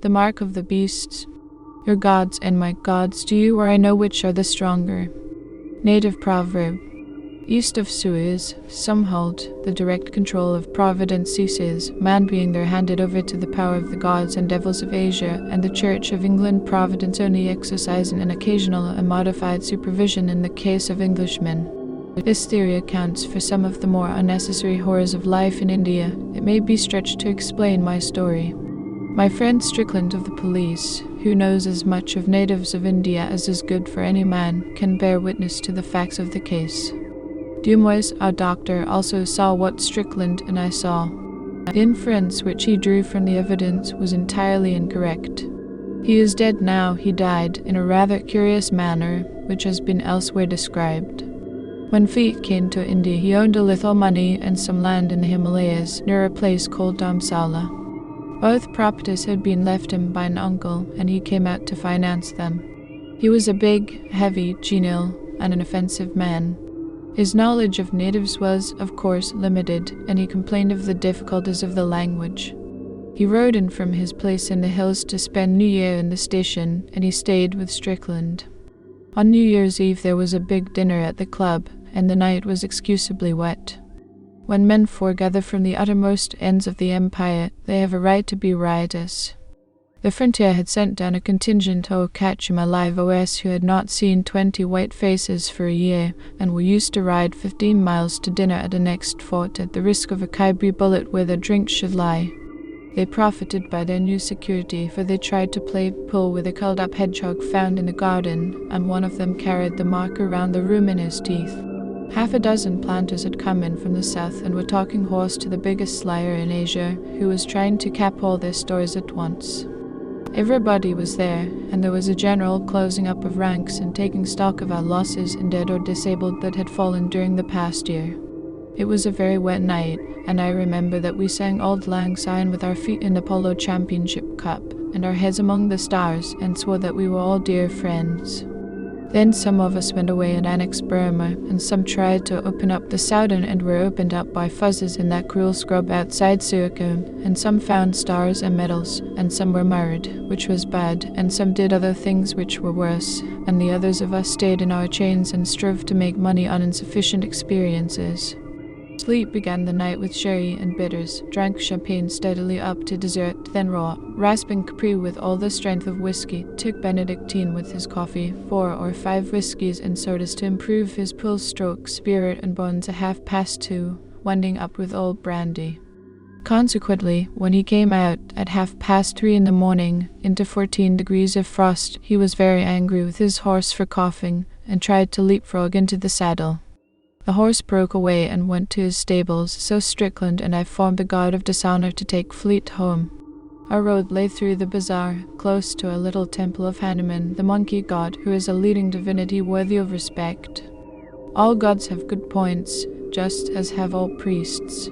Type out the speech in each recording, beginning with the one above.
The mark of the beasts. Your gods and my gods, do you or I know which are the stronger? Native proverb. East of Suez, some hold the direct control of Providence ceases, man being there handed over to the power of the gods and devils of Asia, and the Church of England Providence only exercising an occasional and modified supervision in the case of Englishmen. This theory accounts for some of the more unnecessary horrors of life in India. It may be stretched to explain my story. My friend Strickland of the police, who knows as much of natives of India as is good for any man, can bear witness to the facts of the case. Dumois, our doctor, also saw what Strickland and I saw. The inference which he drew from the evidence was entirely incorrect. He is dead now. He died in a rather curious manner, which has been elsewhere described. When Fleet came to India, he owned a little money and some land in the Himalayas, near a place called Dharamsala. Both properties had been left him by an uncle, and he came out to finance them. He was a big, heavy, genial, and an offensive man. His knowledge of natives was, of course, limited, and he complained of the difficulties of the language. He rode in from his place in the hills to spend New Year in the station, and he stayed with Strickland. On New Year's Eve there was a big dinner at the club, and the night was excusably wet. When men foregather from the uttermost ends of the empire, they have a right to be riotous. The frontier had sent down a contingent to catch him alive OS who had not seen 20 white faces for a year, and were used to ride 15 miles to dinner at the next fort at the risk of a Khyber bullet where their drink should lie. They profited by their new security, for they tried to play pool with a curled-up hedgehog found in the garden, and one of them carried the mark around the room in his teeth. Half a dozen planters had come in from the south and were talking horse to the biggest slyer in Asia, who was trying to cap all their stores at once. Everybody was there, and there was a general closing up of ranks and taking stock of our losses in dead or disabled that had fallen during the past year. It was a very wet night, and I remember that we sang Auld Lang Syne with our feet in the Polo Championship Cup, and our heads among the stars, and swore that we were all dear friends. Then some of us went away and annexed Burma, and some tried to open up the Southern and were opened up by fuzzes in that cruel scrub outside Suakum, and some found stars and medals, and some were married, which was bad, and some did other things which were worse, and the others of us stayed in our chains and strove to make money on insufficient experiences. Sleep began the night with sherry and bitters, drank champagne steadily up to dessert, then raw, rasping Capri with all the strength of whiskey, took Benedictine with his coffee, 4 or 5 whiskies and sodas to improve his pulse, stroke, spirit and bones at 2:30, winding up with old brandy. Consequently, when he came out at 3:30 in the morning, into 14 degrees of frost, he was very angry with his horse for coughing, and tried to leapfrog into the saddle. The horse broke away and went to his stables, so Strickland and I formed a guard of dishonour to take Fleet home. Our road lay through the bazaar, close to a little temple of Hanuman, the monkey god, who is a leading divinity worthy of respect. All gods have good points, just as have all priests.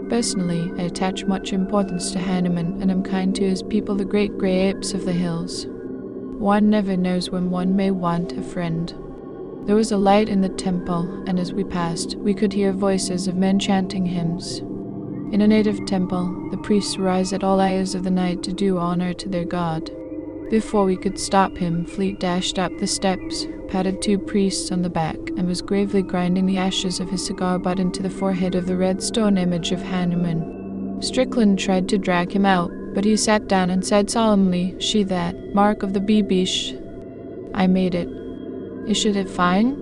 Personally, I attach much importance to Hanuman, and am kind to his people, the great grey apes of the hills. One never knows when one may want a friend. There was a light in the temple, and as we passed, we could hear voices of men chanting hymns. In a native temple, the priests rise at all hours of the night to do honor to their god. Before we could stop him, Fleet dashed up the steps, patted 2 priests on the back, and was gravely grinding the ashes of his cigar butt into the forehead of the red stone image of Hanuman. Strickland tried to drag him out, but he sat down and said solemnly, "She that, mark of the Bibish." I made it. Issued it fine?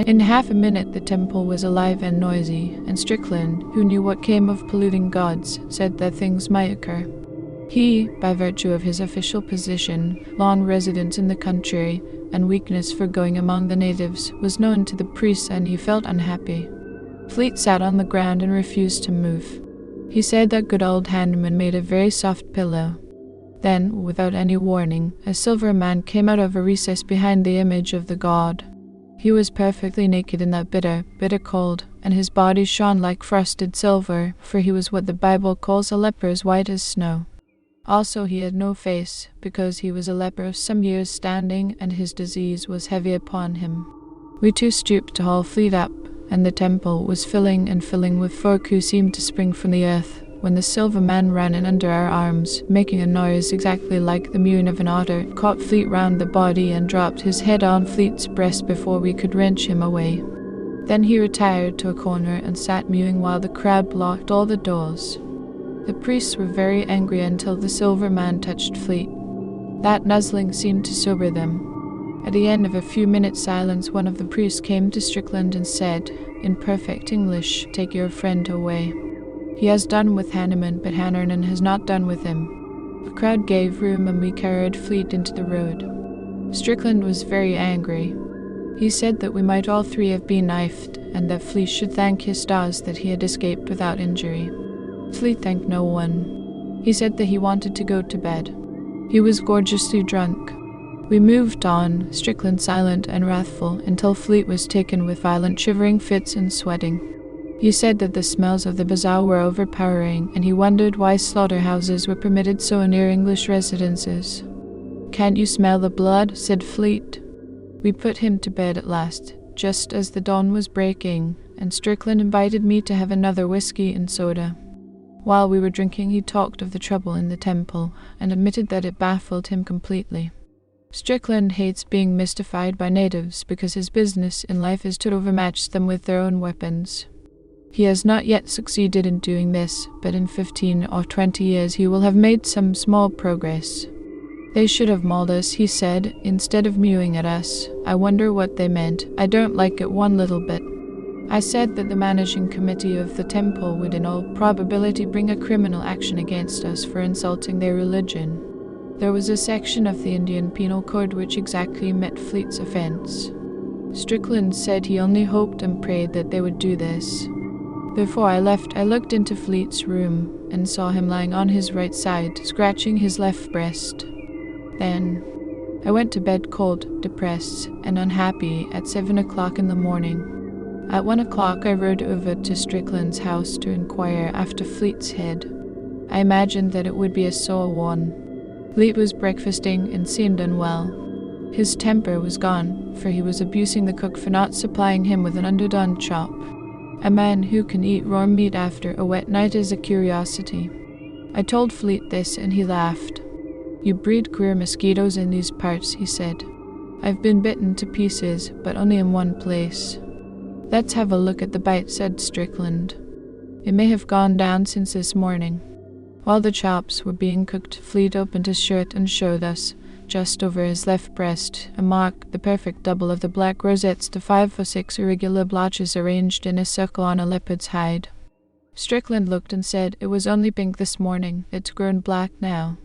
In half a minute the temple was alive and noisy, and Strickland, who knew what came of polluting gods, said that things might occur. He, by virtue of his official position, long residence in the country, and weakness for going among the natives, was known to the priests, and he felt unhappy. Fleet sat on the ground and refused to move. He said that good old Hanuman made a very soft pillow. Then, without any warning, a silver man came out of a recess behind the image of the god. He was perfectly naked in that bitter, bitter cold, and his body shone like frosted silver, for he was what the Bible calls a leper, as white as snow. Also he had no face, because he was a leper of some years' standing, and his disease was heavy upon him. We 2 stooped to haul Fleet up, and the temple was filling and filling with folk who seemed to spring from the earth. when the silver man ran in under our arms, making a noise exactly like the mewing of an otter, caught Fleet round the body and dropped his head on Fleet's breast before we could wrench him away. Then he retired to a corner and sat mewing while the crowd blocked all the doors. The priests were very angry until the silver man touched Fleet. That nuzzling seemed to sober them. At the end of a few minutes' silence, one of the priests came to Strickland and said, in perfect English, "Take your friend away. He has done with Hanneman, but Hannernan has not done with him." The crowd gave room and we carried Fleet into the road. Strickland was very angry. He said that we might all three have been knifed, and that Fleet should thank his stars that he had escaped without injury. Fleet thanked no one. He said that he wanted to go to bed. He was gorgeously drunk. We moved on, Strickland silent and wrathful, until Fleet was taken with violent shivering fits and sweating. He said that the smells of the bazaar were overpowering, and he wondered why slaughterhouses were permitted so near English residences. "Can't you smell the blood?" said Fleet. We put him to bed at last, just as the dawn was breaking, and Strickland invited me to have another whiskey and soda. While we were drinking, he talked of the trouble in the temple, and admitted that it baffled him completely. Strickland hates being mystified by natives because his business in life is to overmatch them with their own weapons. He has not yet succeeded in doing this, but in 15 or 20 years he will have made some small progress. "They should have mauled us," he said, instead of mewing at us. I wonder what they meant. I don't like it one little bit. I said that the managing committee of the temple would in all probability bring a criminal action against us for insulting their religion. There was a section of the Indian Penal Code which exactly met Fleet's offense. Strickland said he only hoped and prayed that they would do this. Before I left, I looked into Fleet's room and saw him lying on his right side, scratching his left breast. Then I went to bed cold, depressed, and unhappy at 7 o'clock in the morning. At 1 o'clock I rode over to Strickland's house to inquire after Fleet's head. I imagined that it would be a sore one. Fleet was breakfasting and seemed unwell. His temper was gone, for he was abusing the cook for not supplying him with an underdone chop. A man who can eat raw meat after a wet night is a curiosity. I told Fleet this, and he laughed. "You breed queer mosquitoes in these parts," he said. "I've been bitten to pieces, but only in one place." "Let's have a look at the bite," said Strickland. "It may have gone down since this morning." While the chops were being cooked, Fleet opened his shirt and showed us, just over his left breast, a mark, the perfect double of the black rosettes to 5 or 6 irregular blotches arranged in a circle on a leopard's hide. Strickland looked and said, "It was only pink this morning. It's grown black now."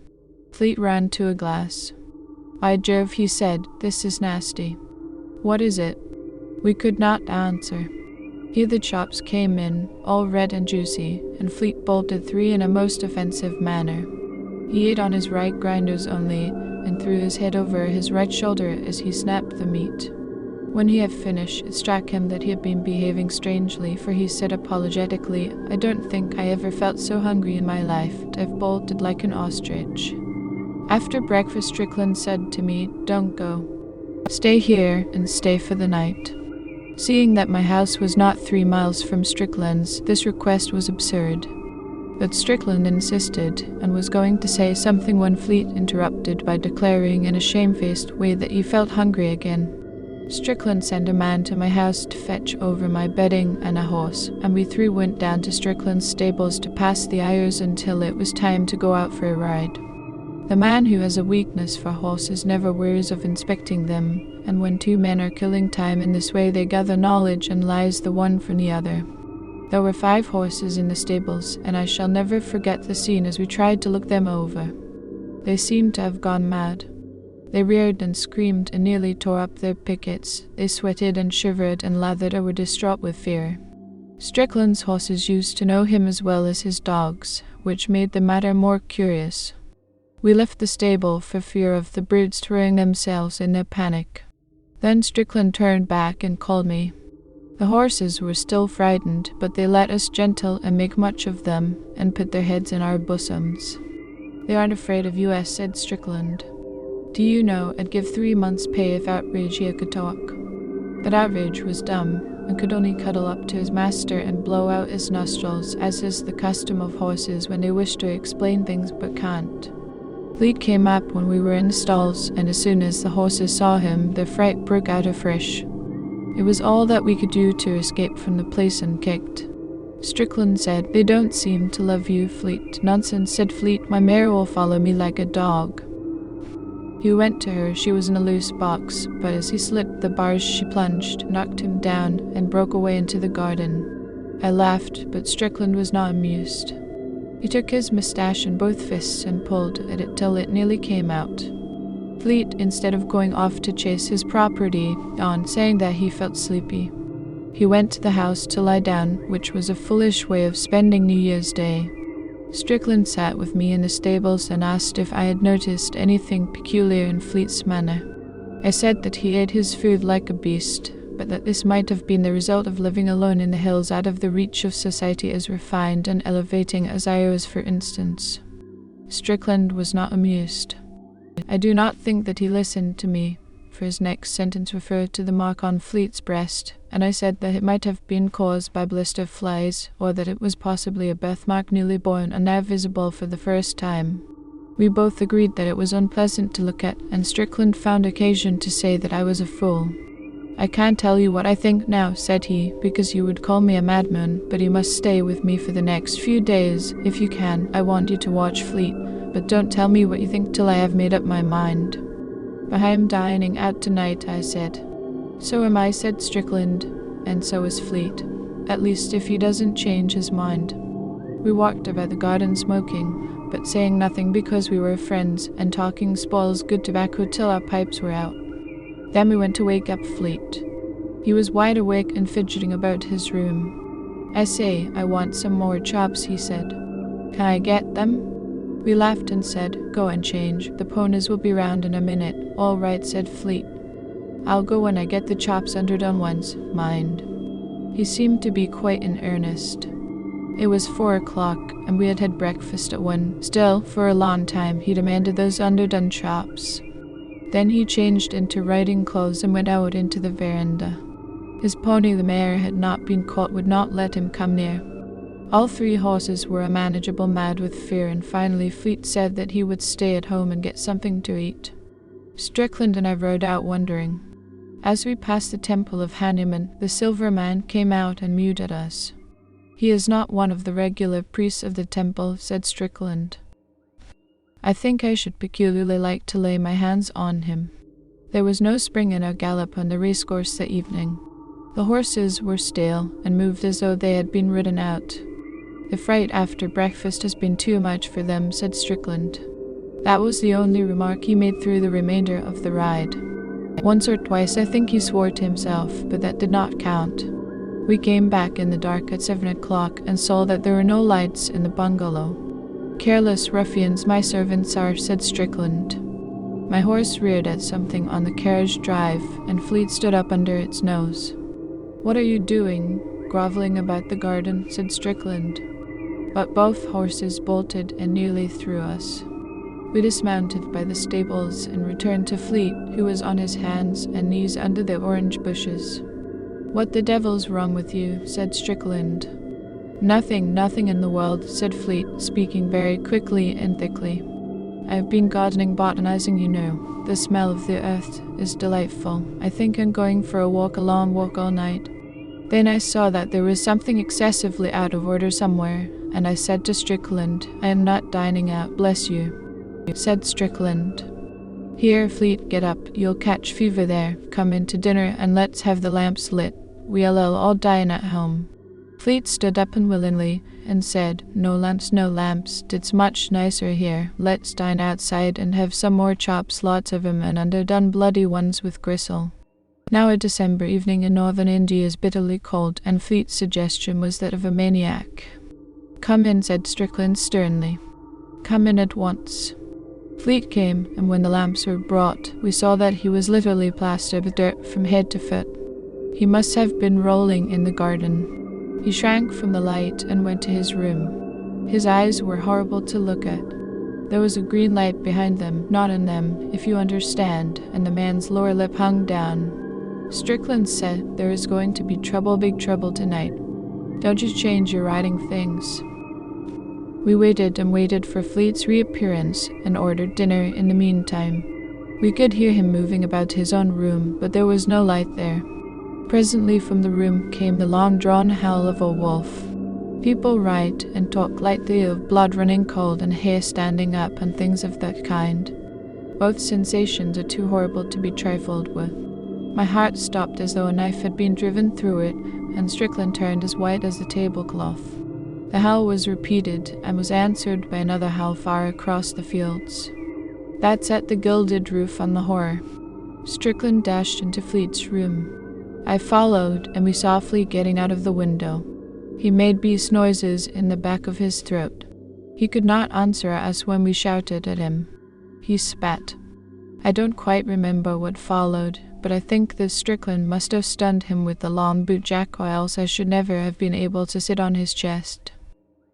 Fleet ran to a glass. "By Jove," he said, "this is nasty." "What is it?" We could not answer. Here the chops came in, all red and juicy, and Fleet bolted 3 in a most offensive manner. He ate on his right grinders only, and threw his head over his right shoulder as he snapped the meat. When he had finished, it struck him that he had been behaving strangely, for he said apologetically, "I don't think I ever felt so hungry in my life. I've bolted like an ostrich." After breakfast, Strickland said to me, "Don't go. Stay here and stay for the night." Seeing that my house was not 3 miles from Strickland's, this request was absurd. But Strickland insisted, and was going to say something when Fleet interrupted by declaring in a shamefaced way that he felt hungry again. Strickland sent a man to my house to fetch over my bedding and a horse, and we 3 went down to Strickland's stables to pass the hours until it was time to go out for a ride. The man who has a weakness for horses never wearies of inspecting them, and when 2 men are killing time in this way, they gather knowledge and lies the one from the other. There were 5 horses in the stables, and I shall never forget the scene as we tried to look them over. They seemed to have gone mad. They reared and screamed and nearly tore up their pickets. They sweated and shivered and lathered or were distraught with fear. Strickland's horses used to know him as well as his dogs, which made the matter more curious. We left the stable for fear of the brutes throwing themselves in their panic. Then Strickland turned back and called me. The horses were still frightened, but they let us gentle and make much of them, and put their heads in our bosoms. "They aren't afraid of us," said Strickland. "Do you know, I'd give 3 months' pay if Outrage here could talk." But Outrage was dumb, and could only cuddle up to his master and blow out his nostrils, as is the custom of horses when they wish to explain things but can't. Fleet came up when we were in the stalls, and as soon as the horses saw him, their fright broke out afresh. It was all that we could do to escape from the place unkicked. Strickland said, "They don't seem to love you, Fleet." "Nonsense," said Fleet. "My mare will follow me like a dog." He went to her. She was in a loose box, but as he slipped the bars she plunged, knocked him down, and broke away into the garden. I laughed, but Strickland was not amused. He took his moustache in both fists and pulled at it till it nearly came out. Fleet, instead of going off to chase his property, on saying that he felt sleepy. He went to the house to lie down, which was a foolish way of spending New Year's Day. Strickland sat with me in the stables and asked if I had noticed anything peculiar in Fleet's manner. I said that he ate his food like a beast, but that this might have been the result of living alone in the hills, out of the reach of society as refined and elevating as I was, for instance. Strickland was not amused. I do not think that he listened to me, for his next sentence referred to the mark on Fleet's breast, and I said that it might have been caused by blister flies, or that it was possibly a birthmark newly born and now visible for the first time. We both agreed that it was unpleasant to look at, and Strickland found occasion to say that I was a fool. "I can't tell you what I think now," said he, "because you would call me a madman, but you must stay with me for the next few days, if you can. I want you to watch Fleet, but don't tell me what you think till I have made up my mind." "But I am dining out tonight," I said. "So am I," said Strickland, "and so is Fleet. At least if he doesn't change his mind." We walked about the garden smoking, but saying nothing because we were friends, and talking spoils good tobacco till our pipes were out. Then we went to wake up Fleet. He was wide awake and fidgeting about his room. "I say, I want some more chops," he said. "Can I get them?" We laughed and said, "Go and change. The ponies will be round in a minute." "All right," said Fleet. "I'll go when I get the chops underdone once, mind." He seemed to be quite in earnest. It was 4 o'clock, and we had had breakfast at 1. Still, for a long time, he demanded those underdone chops. Then he changed into riding clothes and went out into the veranda. His pony, the mare, had not been caught, would not let him come near. All 3 horses were unmanageable mad with fear, and finally Fleet said that he would stay at home and get something to eat. Strickland and I rode out wondering. As we passed the temple of Hanuman, the silver man came out and mewed at us. "He is not one of the regular priests of the temple," said Strickland. "I think I should peculiarly like to lay my hands on him." There was no spring in our gallop on the racecourse that evening. The horses were stale and moved as though they had been ridden out. "The fright after breakfast has been too much for them," said Strickland. That was the only remark he made through the remainder of the ride. Once or twice I think he swore to himself, but that did not count. We came back in the dark at 7 o'clock and saw that there were no lights in the bungalow. "Careless ruffians my servants are," said Strickland. My horse reared at something on the carriage drive, and Fleet stood up under its nose. "What are you doing, grovelling about the garden?" said Strickland. But both horses bolted and nearly threw us. We dismounted by the stables and returned to Fleet, who was on his hands and knees under the orange bushes. "What the devil's wrong with you?" said Strickland. Nothing in the world," said Fleet, speaking very quickly and thickly. "I have been gardening, botanizing, you know. The smell of the earth is delightful. I think I'm going for a long walk all night." Then I saw that there was something excessively out of order somewhere, and I said to Strickland, "I am not dining out, bless you." Said Strickland, "Here, Fleet, get up. You'll catch fever there. Come in to dinner, and let's have the lamps lit. We'll all dine at home." Fleet stood up unwillingly and said, no lamps, it's much nicer here. Let's dine outside and have some more chops, lots of 'em, and underdone bloody ones with gristle." Now a December evening in northern India is bitterly cold, and Fleet's suggestion was that of a maniac. "Come in," said Strickland sternly. "Come in at once." Fleet came, and when the lamps were brought, we saw that he was literally plastered with dirt from head to foot. He must have been rolling in the garden. He shrank from the light and went to his room. His eyes were horrible to look at. There was a green light behind them, not in them, if you understand, and the man's lower lip hung down. Strickland said there is going to be trouble, big trouble tonight. Don't you change your riding things. We waited and waited for Fleet's reappearance and ordered dinner in the meantime. We could hear him moving about his own room, but there was no light there. Presently from the room came the long-drawn howl of a wolf. People write and talk lightly of blood running cold and hair standing up and things of that kind. Both sensations are too horrible to be trifled with. My heart stopped as though a knife had been driven through it, and Strickland turned as white as the tablecloth. The howl was repeated, and was answered by another howl far across the fields. That's at the gilded roof on the Horror. Strickland dashed into Fleet's room. I followed, and we saw Fleet getting out of the window. He made beast noises in the back of his throat. He could not answer us when we shouted at him. He spat. I don't quite remember what followed, but I think that Strickland must have stunned him with the long boot jack, or else I should never have been able to sit on his chest.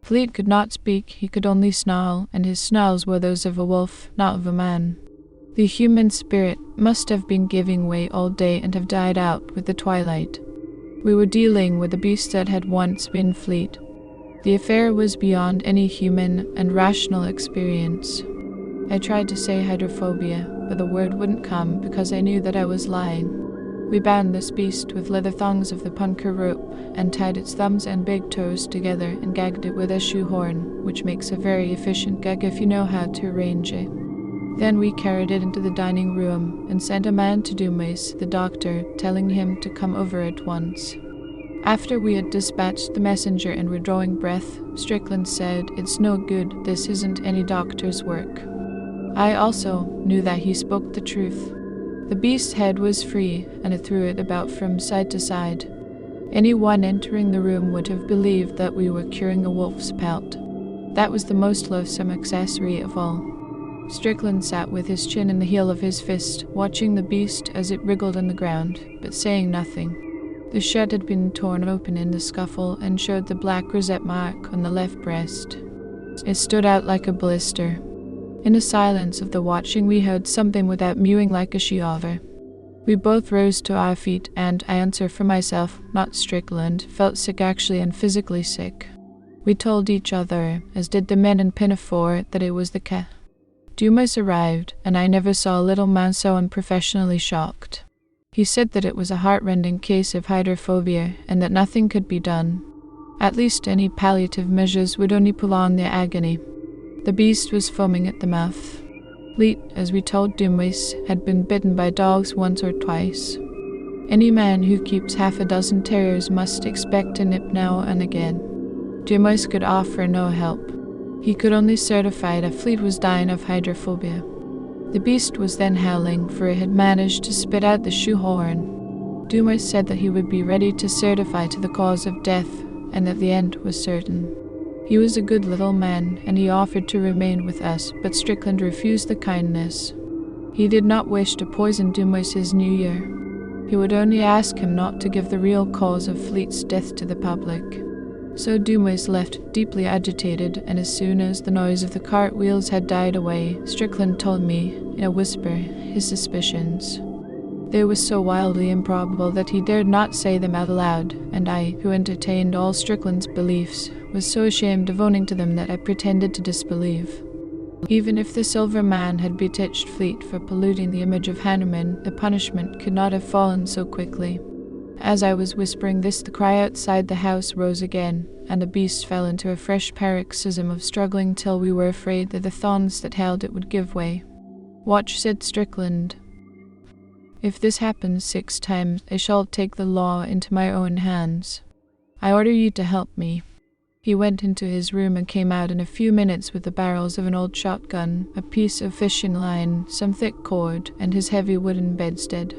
Fleet could not speak, he could only snarl, and his snarls were those of a wolf, not of a man. The human spirit must have been giving way all day and have died out with the twilight. We were dealing with a beast that had once been Fleet. The affair was beyond any human and rational experience. I tried to say hydrophobia, but the word wouldn't come because I knew that I was lying. We bound this beast with leather thongs of the punker rope and tied its thumbs and big toes together and gagged it with a shoehorn, which makes a very efficient gag if you know how to arrange it. Then we carried it into the dining room and sent a man to Dumas, the doctor, telling him to come over at once. After we had dispatched the messenger and were drawing breath, Strickland said, "It's no good, this isn't any doctor's work." I also knew that he spoke the truth. The beast's head was free, and it threw it about from side to side. Anyone entering the room would have believed that we were curing a wolf's pelt. That was the most loathsome accessory of all. Strickland sat with his chin in the heel of his fist, watching the beast as it wriggled on the ground, but saying nothing. The shirt had been torn open in the scuffle and showed the black rosette mark on the left breast. It stood out like a blister. In the silence of the watching we heard something without mewing like a she-otter. We both rose to our feet and, I answer for myself, not Strickland, felt sick actually and physically sick. We told each other, as did the men in Pinafore, that it was the cat. Dumas arrived, and I never saw a little man so unprofessionally shocked. He said that it was a heart-rending case of hydrophobia and that nothing could be done. At least any palliative measures would only prolong their agony. The beast was foaming at the mouth. Fleet, as we told Dumas, had been bitten by dogs once or twice. Any man who keeps half a dozen terriers must expect a nip now and again. Dumas could offer no help. He could only certify that Fleet was dying of hydrophobia. The beast was then howling, for it had managed to spit out the shoehorn. Dumas said that he would be ready to certify to the cause of death, and that the end was certain. He was a good little man, and he offered to remain with us, but Strickland refused the kindness. He did not wish to poison Dumas' New Year. He would only ask him not to give the real cause of Fleet's death to the public. So Dumas left deeply agitated, and as soon as the noise of the cart wheels had died away, Strickland told me, in a whisper, his suspicions. They were so wildly improbable that he dared not say them out loud, and I, who entertained all Strickland's beliefs, was so ashamed of owning to them that I pretended to disbelieve. Even if the Silver Man had betitched Fleet for polluting the image of Hanuman, the punishment could not have fallen so quickly. As I was whispering this, the cry outside the house rose again, and the beast fell into a fresh paroxysm of struggling till we were afraid that the thongs that held it would give way. "Watch," said Strickland. "If this happens 6 times, I shall take the law into my own hands. I order you to help me." He went into his room and came out in a few minutes with the barrels of an old shotgun, a piece of fishing line, some thick cord, and his heavy wooden bedstead.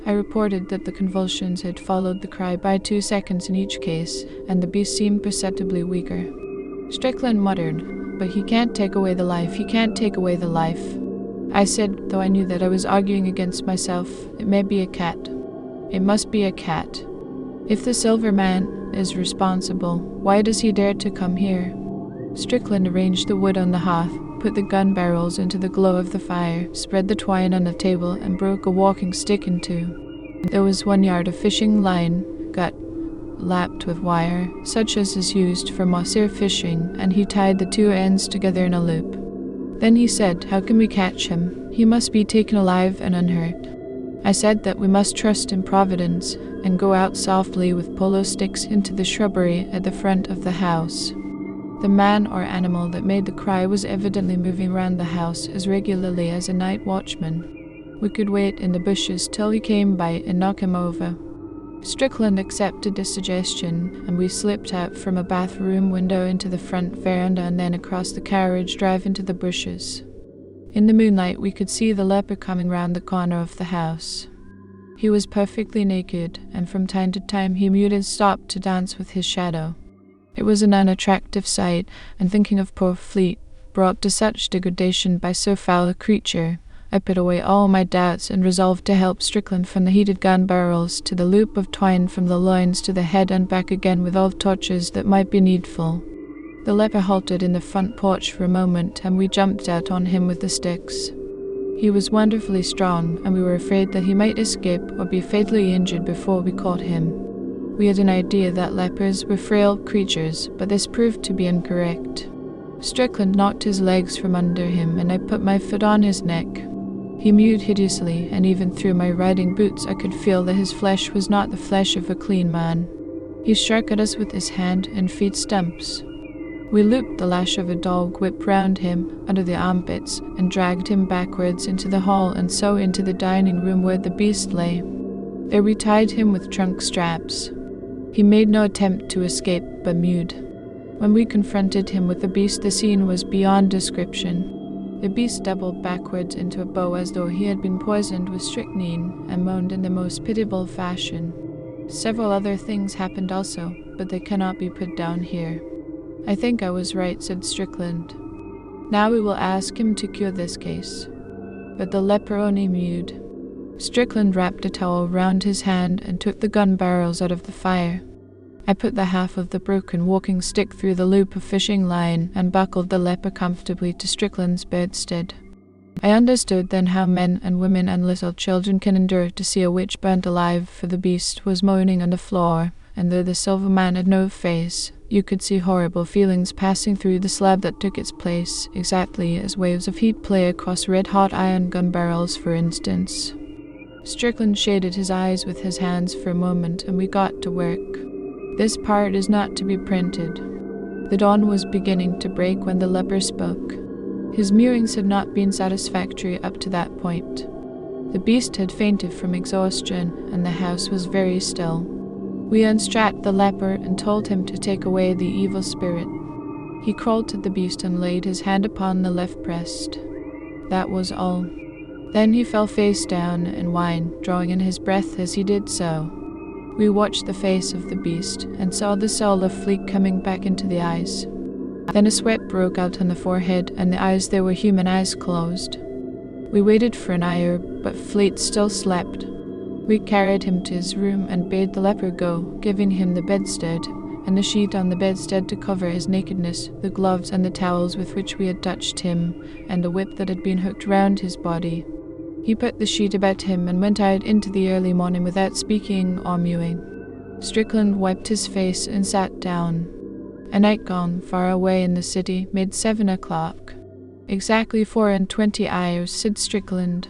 I reported that the convulsions had followed the cry by 2 seconds in each case, and the beast seemed perceptibly weaker. Strickland muttered, "But he can't take away the life, he can't take away the life." I said, though I knew that I was arguing against myself, "It may be a cat. It must be a cat. If the Silver Man is responsible, why does he dare to come here?" Strickland arranged the wood on the hearth, put the gun barrels into the glow of the fire, spread the twine on the table, and broke a walking stick in 2. There was 1 yard of fishing line, got lapped with wire, such as is used for mossel fishing, and he tied the 2 ends together in a loop. Then he said, "How can we catch him? He must be taken alive and unhurt." I said that we must trust in Providence and go out softly with polo sticks into the shrubbery at the front of the house. The man or animal that made the cry was evidently moving round the house as regularly as a night watchman. We could wait in the bushes till he came by and knock him over. Strickland accepted the suggestion, and we slipped out from a bathroom window into the front veranda and then across the carriage drive into the bushes. In the moonlight we could see the leper coming round the corner of the house. He was perfectly naked, and from time to time he mewed and stopped to dance with his shadow. It was an unattractive sight, and thinking of poor Fleet, brought to such degradation by so foul a creature, I put away all my doubts and resolved to help Strickland from the heated gun barrels to the loop of twine from the loins to the head and back again with all tortures that might be needful. The leper halted in the front porch for a moment, and we jumped out on him with the sticks. He was wonderfully strong, and we were afraid that he might escape or be fatally injured before we caught him. We had an idea that lepers were frail creatures, but this proved to be incorrect. Strickland knocked his legs from under him, and I put my foot on his neck. He mewed hideously, and even through my riding boots I could feel that his flesh was not the flesh of a clean man. He struck at us with his hand and feet stumps. We looped the lash of a dog whip round him, under the armpits, and dragged him backwards into the hall and so into the dining room where the beast lay. There we tied him with trunk straps. He made no attempt to escape, but mewed. When we confronted him with the beast, the scene was beyond description. The beast doubled backwards into a bow as though he had been poisoned with strychnine, and moaned in the most pitiable fashion. Several other things happened also, but they cannot be put down here. "I think I was right," said Strickland. "Now we will ask him to cure this case." But the leper only mewed. Strickland wrapped a towel round his hand and took the gun barrels out of the fire. I put the half of the broken walking stick through the loop of fishing line and buckled the leper comfortably to Strickland's bedstead. I understood then how men and women and little children can endure to see a witch burnt alive, for the beast was moaning on the floor, and though the silver man had no face, you could see horrible feelings passing through the slab that took its place, exactly as waves of heat play across red-hot iron gun barrels, for instance. Strickland shaded his eyes with his hands for a moment, and we got to work. This part is not to be printed. The dawn was beginning to break when the leper spoke. His mewings had not been satisfactory up to that point. The beast had fainted from exhaustion, and the house was very still. We unstrapped the leper and told him to take away the evil spirit. He crawled to the beast and laid his hand upon the left breast. That was all. Then he fell face down and whined, drawing in his breath as he did so. We watched the face of the beast and saw the soul of Fleet coming back into the eyes. Then a sweat broke out on the forehead, and the eyes there were human eyes closed. We waited for an hour, but Fleet still slept. We carried him to his room and bade the leper go, giving him the bedstead, and the sheet on the bedstead to cover his nakedness, the gloves and the towels with which we had touched him, and a whip that had been hooked round his body. He put the sheet about him and went out into the early morning without speaking or mewing. Strickland wiped his face and sat down. A night gone far away in the city made 7 o'clock. "Exactly 24 hours," said Strickland,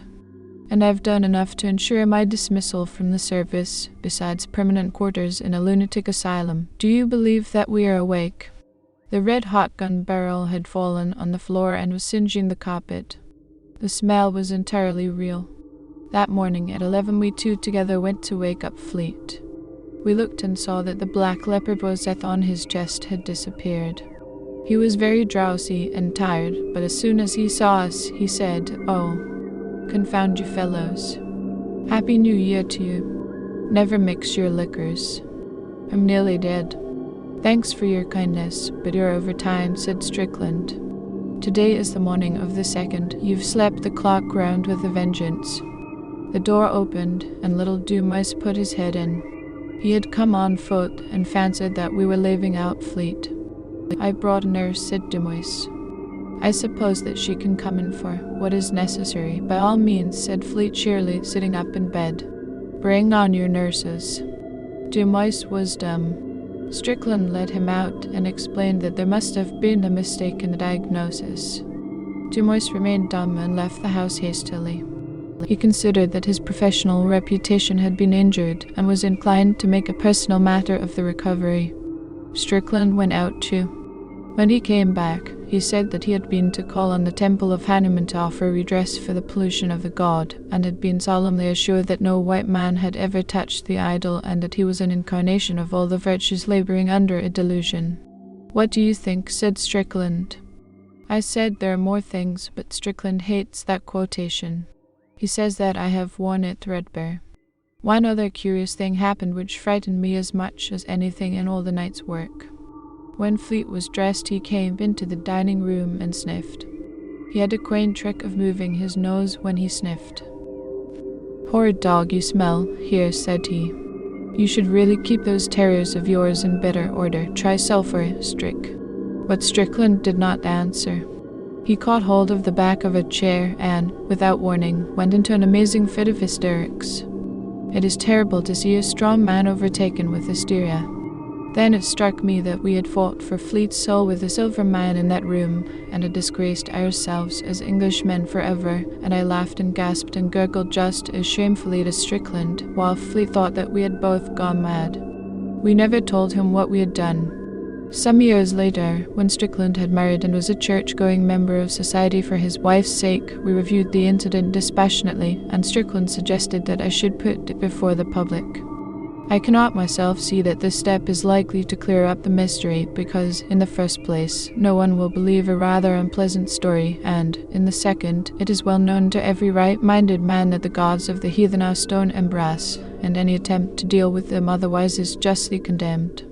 "and I've done enough to ensure my dismissal from the service, besides permanent quarters in a lunatic asylum. Do you believe that we are awake?" The red-hot gun barrel had fallen on the floor and was singeing the carpet. The smell was entirely real. That morning at 11 we two together went to wake up Fleet. We looked and saw that the black leper rosette on his chest had disappeared. He was very drowsy and tired, but as soon as he saw us, he said, "Oh, confound you fellows. Happy New Year to you. Never mix your liquors. I'm nearly dead." "Thanks for your kindness, but you're over time," said Strickland. "Today is the morning of the 2nd. You've slept the clock round with a vengeance." The door opened, and little Dumoise put his head in. He had come on foot, and fancied that we were leaving out Fleet. "I brought a nurse," said Dumoise. "I suppose that she can come in for what is necessary." "By all means," said Fleet cheerily, sitting up in bed. Bring on your nurses. Dumois was dumb. Strickland led him out and explained that there must have been a mistake in the diagnosis. Dumois remained dumb and left the house hastily. He considered that his professional reputation had been injured and was inclined to make a personal matter of the recovery. Strickland went out too. When he came back, he said that he had been to call on the temple of Hanuman to offer redress for the pollution of the god, and had been solemnly assured that no white man had ever touched the idol, and that he was an incarnation of all the virtues laboring under a delusion. "What do you think?" said Strickland. I said there are more things, but Strickland hates that quotation. He says that I have worn it threadbare. One other curious thing happened which frightened me as much as anything in all the night's work. When Fleet was dressed, he came into the dining room and sniffed. He had a quaint trick of moving his nose when he sniffed. "Horrid dog you smell, here," said he. "You should really keep those terriers of yours in better order. Try sulphur, Strick." But Strickland did not answer. He caught hold of the back of a chair and, without warning, went into an amazing fit of hysterics. It is terrible to see a strong man overtaken with hysteria. Then it struck me that we had fought for Fleet's soul with a silver man in that room, and had disgraced ourselves as Englishmen forever, and I laughed and gasped and gurgled just as shamefully as Strickland, while Fleet thought that we had both gone mad. We never told him what we had done. Some years later, when Strickland had married and was a church-going member of society for his wife's sake, we reviewed the incident dispassionately, and Strickland suggested that I should put it before the public. I cannot myself see that this step is likely to clear up the mystery, because, in the first place, no one will believe a rather unpleasant story, and, in the second, it is well known to every right-minded man that the gods of the heathen are stone and brass, and any attempt to deal with them otherwise is justly condemned.